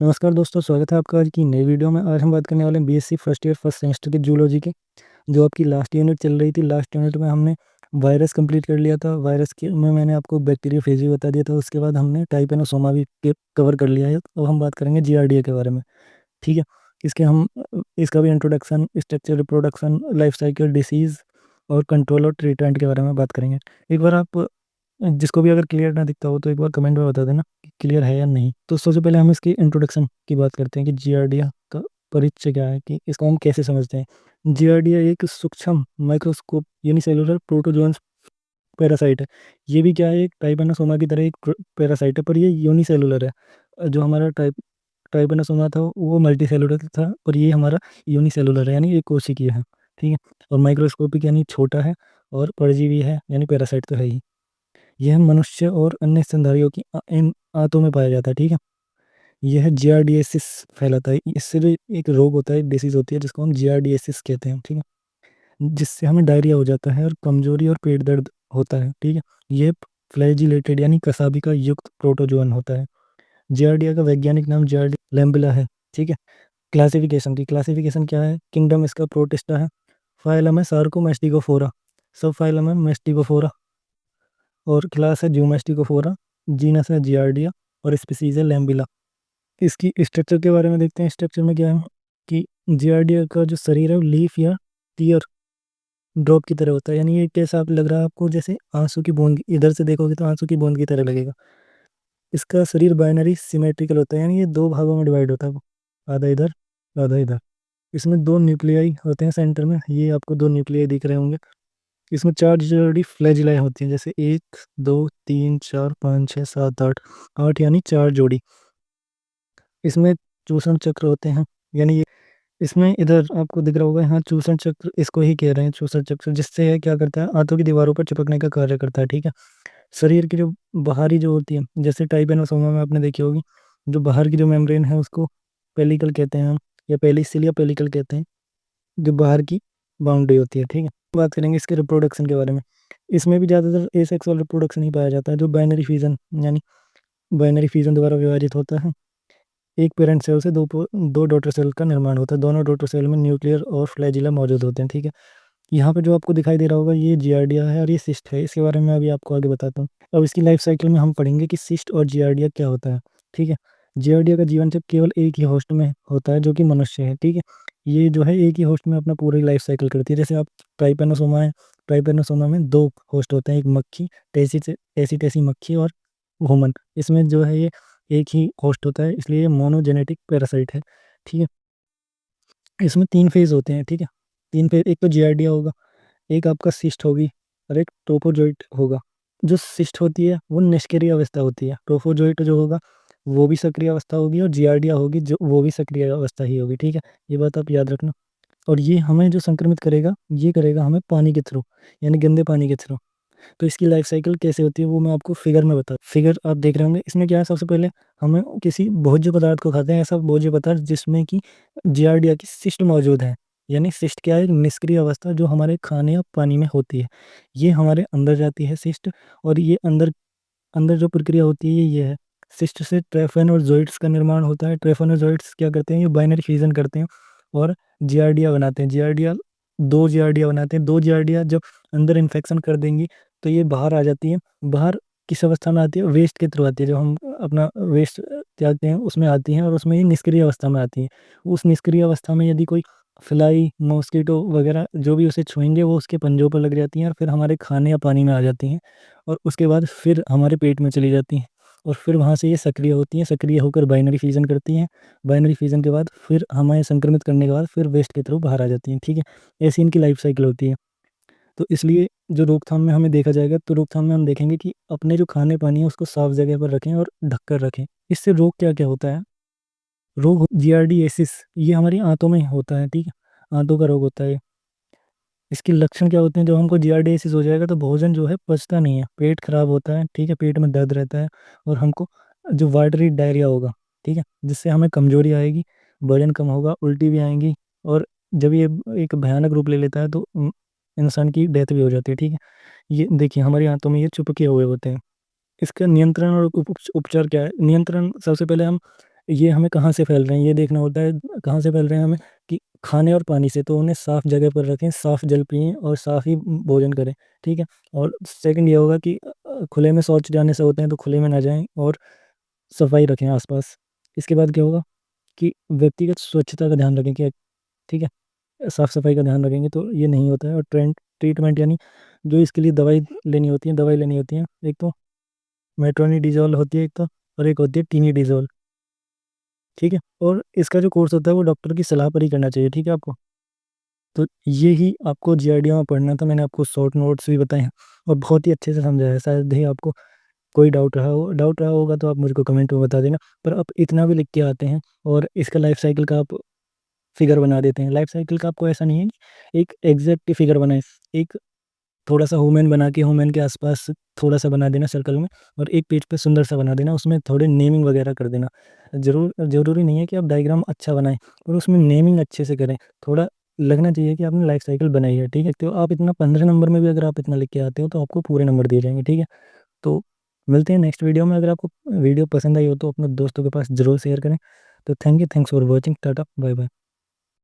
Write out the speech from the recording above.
नमस्कार दोस्तों, स्वागत है आपका आज की नई वीडियो में। आज हम बात करने वाले हैं BSc first year first semester की जूलॉजी की, जो आपकी लास्ट यूनिट चल रही थी। लास्ट यूनिट में हमने वायरस कंप्लीट कर लिया था। वायरस के में मैंने आपको बैक्टीरियोफेज भी बता दिया था। उसके बाद हमने टाइपेनोसोमा भी कवर कर लिया है। अब हम बात करेंगे जीआरडीए के बारे में। ठीक है, इसका भी introduction, structure, reproduction, life cycle, disease और कंट्रोल और ट्रीटमेंट के बारे में बात करेंगे। एक बार आप जिसको भी अगर क्लियर ना दिखता हो तो एक बार कमेंट में बता देना कि क्लियर है या नहीं। तो सबसे पहले हम इसकी इंट्रोडक्शन की बात करते हैं कि जियार्डिया का परिचय क्या है, कि इसको हम कैसे समझते हैं। जियार्डिया एक सूक्ष्म माइक्रोस्कोप यूनिसेलुलर प्रोटोजोन्स पैरासाइट है। ये भी क्या है, एक टाइपेनोसोमा की तरह एक पैरासाइट है, पर ये यूनिसेलुलर है। जो हमारा टाइपेनोसोमा था वो मल्टीसेलुलर था, और ये हमारा यूनिसेलुलर है, यानी एक कोशिकीय है। ठीक है, और माइक्रोस्कोपिक यानी छोटा है, और परजीवी है यानी पैरासाइट तो है ही। यह मनुष्य और अन्य स्तनधारियों की इन आंतों में पाया जाता है। ठीक है, यह जियार्डिएसिस फैलाता है। इससे जो एक रोग होता है, डिसीज होती है, जिसको हम जियार्डिएसिस कहते हैं। ठीक है, जिससे हमें डायरिया हो जाता है और कमजोरी और पेट दर्द होता है। ठीक है, यह फ्लैजिलेटेड यानी कसाबी का युक्त प्रोटोजोन होता है। जियार्डिया का वैज्ञानिक नाम जियार्डिया लैम्बुला है। ठीक है, क्लासिफिकेशन क्या है, किंगडम इसका प्रोटिस्टा है, फाइलम है सार्कोमेस्टिकोफोरा, सब फाइलम है मेस्टिकोफोरा, और क्लास है ज्यूमेस्टिकोफोरा, जीनस है जियार्डिया, और स्पीसीज है लैम्बिला। इसकी स्ट्रक्चर के बारे में देखते हैं। स्ट्रक्चर में क्या है कि जियार्डिया का जो शरीर है वो लीफ या टीयर ड्रॉप की तरह होता है। यानी ये कैसा आप लग रहा है आपको, जैसे आंसू की बूंद, इधर से देखोगे तो आंसू की बूंद की तरह लगेगा। इसका शरीर बाइनरी सिमेट्रिकल होता है, यानी ये दो भागों में डिवाइड होता है, आधा इधर आधा इधर। इसमें दो न्यूक्लियाई होते हैं सेंटर में, ये आपको दो न्यूक्लियाई दिख रहे होंगे। इसमें चार जोड़ी फ्लैजिलाए होती हैं, जैसे 1 2 3 4 5 6 7 8, 8 यानी चार जोड़ी। इसमें चूषण चक्र होते हैं, यानी ये इसमें इधर आपको दिख रहा होगा, यहाँ चूषण चक्र इसको ही कह रहे हैं, चूषण चक्र, जिससे है क्या करता है, आंतों की दीवारों पर चिपकने का कार्य करता है। ठीक है, शरीर की जो बाहरी जो होती है, जैसे टाइपेनोसोमा में आपने देखी होगी, जो बाहर की जो मेम्ब्रेन है उसको पेलिकल कहते हैं हम, या पेलिसिल या पेलिकल कहते हैं, जो बाहर की बाउंड्री होती है। ठीक है, बात करेंगे इसके रिप्रोडक्शन के बारे में। इसमें भी ज़्यादातर एसेक्सुअल रिप्रोडक्शन ही पाया जाता है, जो बाइनरी फिजन द्वारा विभाजित होता है। एक पेरेंट सेल से दो डॉटर सेल का निर्माण होता है। दोनों डॉटर सेल में न्यूक्लियर और फ्लैजिला मौजूद होते हैं। ठीक है, यहाँ पे जो आपको दिखाई दे रहा होगा ये जियार्डिया है और ये सिस्ट है। इसके बारे में अभी आपको आगे बताता हूँ। अब इसकी लाइफ साइकिल में हम पढ़ेंगे कि सिस्ट और जियार्डिया क्या होता है। ठीक है, जियार्डिया का जीवन चक्र केवल एक ही होस्ट में होता है, जो कि मनुष्य है। ठीक है, ये जो है एक ही होस्ट में अपना पूरी लाइफ साइकिल करती है। जैसे आप ट्राइपेनोसोमा है, ट्राइपेनोसोमा में दो होस्ट होते हैं, एक मक्खी, टेसी मक्खी, और वुमन। इसमें जो है ये एक ही होस्ट होता है, इसलिए ये मोनोजेनेटिक पैरासाइट है। ठीक है, इसमें तीन फेज होते हैं। ठीक है, तीन फेज, एक तो जियार्डिया होगा, एक आपका सिस्ट होगी, और एक ट्रोफोजोइट होगा। जो सिस्ट होती है वो निष्क्रिय अवस्था होती है, ट्रोफोजोइट जो होगा वो भी सक्रिय अवस्था होगी, और जियार्डिया होगी जो वो भी सक्रिय अवस्था ही होगी। ठीक है, ये बात आप याद रखना। और ये हमें जो संक्रमित करेगा, ये करेगा हमें पानी के थ्रू, यानी गंदे पानी के थ्रू। तो इसकी लाइफ साइकिल कैसे होती है वो मैं आपको फिगर में बता, फिगर आप देख रहे होंगे। इसमें क्या है, सबसे पहले हमें किसी भोज्य पदार्थ को खाते हैं, ऐसा भोज्य पदार्थ जिसमें कि जियार्डिया की सिस्ट मौजूद है। यानी सिस्ट क्या है, एक निष्क्रिय अवस्था जो हमारे खाने या पानी में होती है। ये हमारे अंदर जाती है सिस्ट, और ये अंदर अंदर जो प्रक्रिया होती है ये है, सिस्ट से ट्रेफेनोजोइड्स का निर्माण होता है। ट्रेफेनोजोइड्स क्या करते हैं, ये बाइनरी फ्यूजन करते हैं और जियार्डिया बनाते हैं। दो जियार्डिया बनाते हैं। दो जियार्डिया जब अंदर इन्फेक्शन कर देंगी तो ये बाहर आ जाती है। बाहर किस अवस्था में आती है, वेस्ट के थ्रू आती है, जो हम अपना वेस्ट त्यागते हैं उसमें आती हैं, और उसमें ये निष्क्रिय अवस्था में आती हैं। उस निष्क्रिय अवस्था में यदि कोई फ्लाई, मॉस्किटो वगैरह जो भी उसे छुएंगे वो उसके पंजों पर लग जाती हैं, और फिर हमारे खाने या पानी में आ जाती हैं, और उसके बाद फिर हमारे पेट में चली जाती हैं, और फिर वहाँ से ये सक्रिय होती हैं, सक्रिय होकर बाइनरी फ्यूजन करती हैं। बाइनरी फ्यूजन के बाद फिर हमें संक्रमित करने के बाद फिर वेस्ट के थ्रू बाहर आ जाती हैं। ठीक है, ऐसी इनकी लाइफ साइकिल होती है। तो इसलिए जो रोकथाम में हमें देखा जाएगा, तो रोकथाम में हम देखेंगे कि अपने जो खाने पानी है उसको साफ जगह पर रखें और ढक कर रखें। इससे रोग क्या क्या होता है, रोग जियार्डिएसिस, ये हमारी आंतों में होता है। ठीक है, आंतों का रोग होता है। इसके लक्षण क्या होते हैं, जब हमको जियार्डिएसिस हो जाएगा तो भोजन जो है पचता नहीं है, पेट खराब होता है। ठीक है, पेट में दर्द रहता है, और हमको जो वाटरी डायरिया होगा, ठीक है, जिससे हमें कमजोरी आएगी, वजन कम होगा, उल्टी भी आएंगी, और जब ये एक भयानक रूप ले लेता है तो इंसान की डेथ भी हो जाती है। ठीक है, ये देखिए हमारी आंतों में ये चिपके हुए होते हैं। इसका नियंत्रण और उपचार क्या है। नियंत्रण, सबसे पहले हम ये हमें कहाँ से फैल रहे हैं ये देखना होता है, कहाँ से फैल रहे हैं हमें, कि खाने और पानी से। तो उन्हें साफ़ जगह पर रखें, साफ़ जल पिएँ और साफ़ ही भोजन करें, ठीक है। और सेकंड ये होगा कि खुले में शौच जाने से होते हैं तो खुले में ना जाएँ, और सफाई रखें आसपास। इसके बाद क्या होगा कि व्यक्तिगत स्वच्छता का ध्यान रखें, कि ठीक है, साफ सफाई का ध्यान रखेंगे तो ये नहीं होता है। और ट्रीटमेंट यानी जो इसके लिए दवाई लेनी होती है, एक तो मेट्रोनिडिज़ोल होती है एक तो, और एक होती है टिनिडिज़ोल, ठीक है। और इसका जो कोर्स होता है वो डॉक्टर की सलाह पर ही करना चाहिए, ठीक है आपको। तो ये ही आपको जीआरडीओ में पढ़ना था, मैंने आपको शॉर्ट नोट्स भी बताए हैं और बहुत ही अच्छे से समझाया है। शायद ही आपको कोई डाउट रहा होगा तो आप मुझको कमेंट में बता देना। पर आप इतना भी लिख के आते हैं और इसका लाइफ साइकिल का आप फिगर बना देते हैं। लाइफ साइकिल का आपको ऐसा नहीं है कि एक एग्जैक्ट फिगर बनाएं, एक थोड़ा-सा वूमेन बना के वूमेन के आसपास थोड़ा-सा बना देना सर्कल में, और एक पेज पे सुंदर सा बना देना, उसमें थोड़े नेमिंग वगैरह कर देना। ज़रूरी नहीं है कि आप डायग्राम अच्छा बनाएँ, पर उसमें नेमिंग अच्छे से करें। थोड़ा लगना चाहिए कि आपने लाइफ साइकिल बनाई है, ठीक है? तो आप इतना 15 नंबर में भी अगर आप इतना लिख के आते हो तो आपको पूरे नंबर दिए जाएँगे, ठीक है? तो मिलते हैं नेक्स्ट वीडियो में। अगर आपको वीडियो पसंद आई हो तो अपने दोस्तों के पास ज़रूर शेयर करें। तो thanks for watching. Tata, bye bye.